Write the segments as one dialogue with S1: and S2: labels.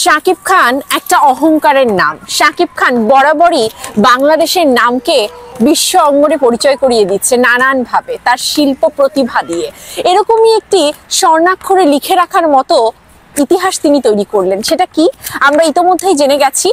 S1: শাকিব খান একটা অহংকারের নাম। শাকিব খান বরাবরই বাংলাদেশের নামকে বিশ্ব অঙ্গনে পরিচয় করিয়ে দিচ্ছে নানানভাবে, তার শিল্প প্রতিভা দিয়ে। এরকমই একটি স্বর্ণাক্ষরে লিখে রাখার মতো ইতিহাস তিনি তৈরি করলেন। সেটা কি আমরা ইতোমধ্যেই জেনে গেছি।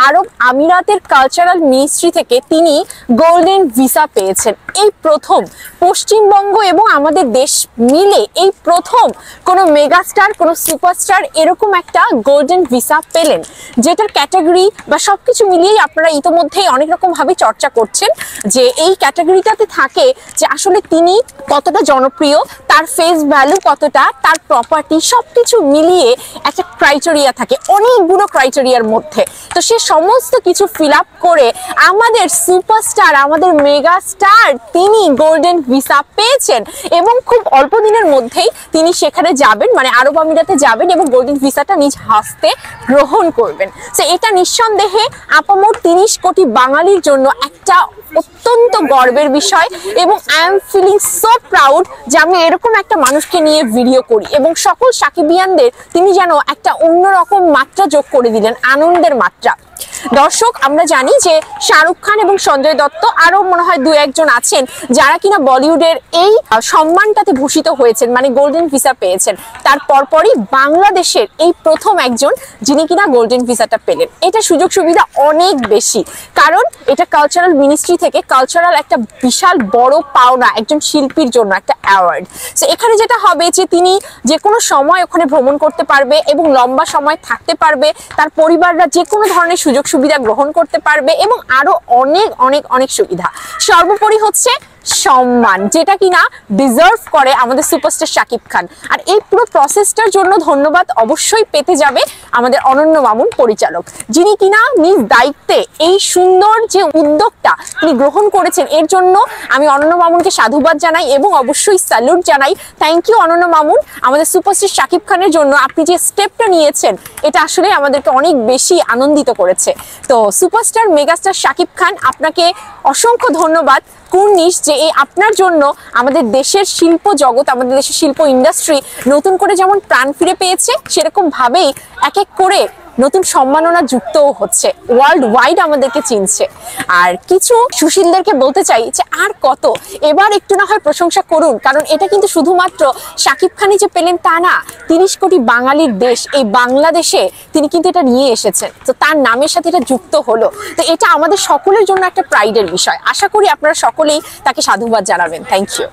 S1: আরব আমিরাতের কালচারাল মিনিস্ট্রি থেকে তিনি গোল্ডেন ভিসা পেয়েছেন। এই প্রথম পশ্চিমবঙ্গ এবং আমাদের দেশ মিলে এই প্রথম কোনো মেগাস্টার, কোনো সুপারস্টার এরকম একটা গোল্ডেন ভিসা পেলেন, যেটার ক্যাটাগরি বা সবকিছু মিলিয়েই আপনারা ইতোমধ্যেই অনেক রকম ভাবে চর্চা করছেন যে এই ক্যাটাগরিটাতে থাকে যে আসলে তিনি কতটা জনপ্রিয়, তার ফেস ভ্যালু কতটা, তার প্রপার্টি সবকিছু মিলিয়ে একটা ক্রাইটেরিয়া থাকে, অনেকগুলো ক্রাইটেরিয়ার মধ্যে। তো সে সমস্ত কিছু ফিল আপ করে আমাদের সুপারস্টার, আমাদের মেগা স্টার তিনি গোল্ডেন ভিসা পেয়েছেন এবং খুব অল্প দিনের মধ্যেই তিনি সেখানে যাবেন, মানে আরব আমিরাতে যাবেন এবং গোল্ডেন ভিসাটা নিজ হস্তে গ্রহণ করবেন। তো এটা নিঃসন্দেহে আপামর 30 কোটি বাঙালির জন্য একটা অত্যন্ত গর্বের বিষয় এবং I am feeling so proud যে আমি এরকম একটা মানুষকে নিয়ে ভিডিও করি এবং সকল সাকিবিয়ানদের তিনি যেন একটা অন্যরকম মাত্রা যোগ করে দিলেন, আনন্দের মাত্রা। দর্শক, আমরা জানি যে শাহরুখ খান এবং সঞ্জয় দত্ত আরো মনে হয় দু একজন আছেন যারা কিনা বলিউডের এই সম্মানটাতে ভূষিত হয়েছেন, মানে গোল্ডেন ভিসা পেয়েছেন। তার পরপরই বাংলাদেশের এই প্রথম একজন যিনি কিনা গোল্ডেন ভিসাটা পেলেন। এটা সুযোগ সুবিধা অনেক বেশি, কারণ এটা কালচারাল মিনিস্ট্রি থেকে কালচারাল একটা বিশাল বড় পাওনা একজন শিল্পীর জন্য, একটা অ্যাওয়ার্ড। তো এখানে যেটা হবে যে তিনি যে কোনো সময় ওখানে ভ্রমণ করতে পারবে এবং লম্বা সময় থাকতে পারবে, তার পরিবাররা যে কোনো ধরনের সুযোগ সুবিধা গ্রহণ করতে পারবে এবং আরো অনেক অনেক অনেক সুবিধা। সর্বোপরি হচ্ছে সম্মান, যেটা কিনা ডিজার্ভ করে আমাদের সুপারস্টার শাকিব খান। আর এই পুরো প্রসেসটার জন্য ধন্যবাদ অবশ্যই পেতে যাবে আমাদের অনন্য মামুন পরিচালক, যিনি কিনা নিজ দায়িত্বে এই সুন্দর যে উদ্যোগটা তিনি গ্রহণ করেছেন। এর জন্য আমি অনন্য মামুনকে সাধুবাদ জানাই এবং অবশ্যই স্যালুট জানাই। থ্যাংক ইউ অনন্য মামুন, আমাদের সুপারস্টার শাকিব খানের জন্য আপনি যে স্টেপটা নিয়েছেন এটা আসলে আমাদেরকে অনেক বেশি আনন্দিত করেছে। তো সুপারস্টার মেগাস্টার শাকিব খান, আপনাকে অসংখ্য ধন্যবাদ কুর্নিশ যে এই আপনার জন্য আমাদের দেশের শিল্প জগৎ, আমাদের দেশের শিল্প ইন্ডাস্ট্রি নতুন করে যেমন প্রাণ ফিরে পেয়েছে, সেরকম ভাবেই এক এক করে নতুন সম্মাননা যুক্তও হচ্ছে, ওয়ার্ল্ড ওয়াইড আমাদেরকে চিনছে। আর কিছু সুশীলদেরকে বলতে চাই যে আর কত, এবার একটু না হয় প্রশংসা করুন, কারণ এটা কিন্তু শুধুমাত্র শাকিব খানই যে পেলেন তা না, 30 কোটি বাঙালির দেশ এই বাংলাদেশে তিনি কিন্তু এটা নিয়ে এসেছেন। তো তার নামের সাথে এটা যুক্ত হলো, তো এটা আমাদের সকলের জন্য একটা প্রাইডের বিষয়। আশা করি আপনারা সকলেই তাকে সাধুবাদ জানাবেন। Thank you.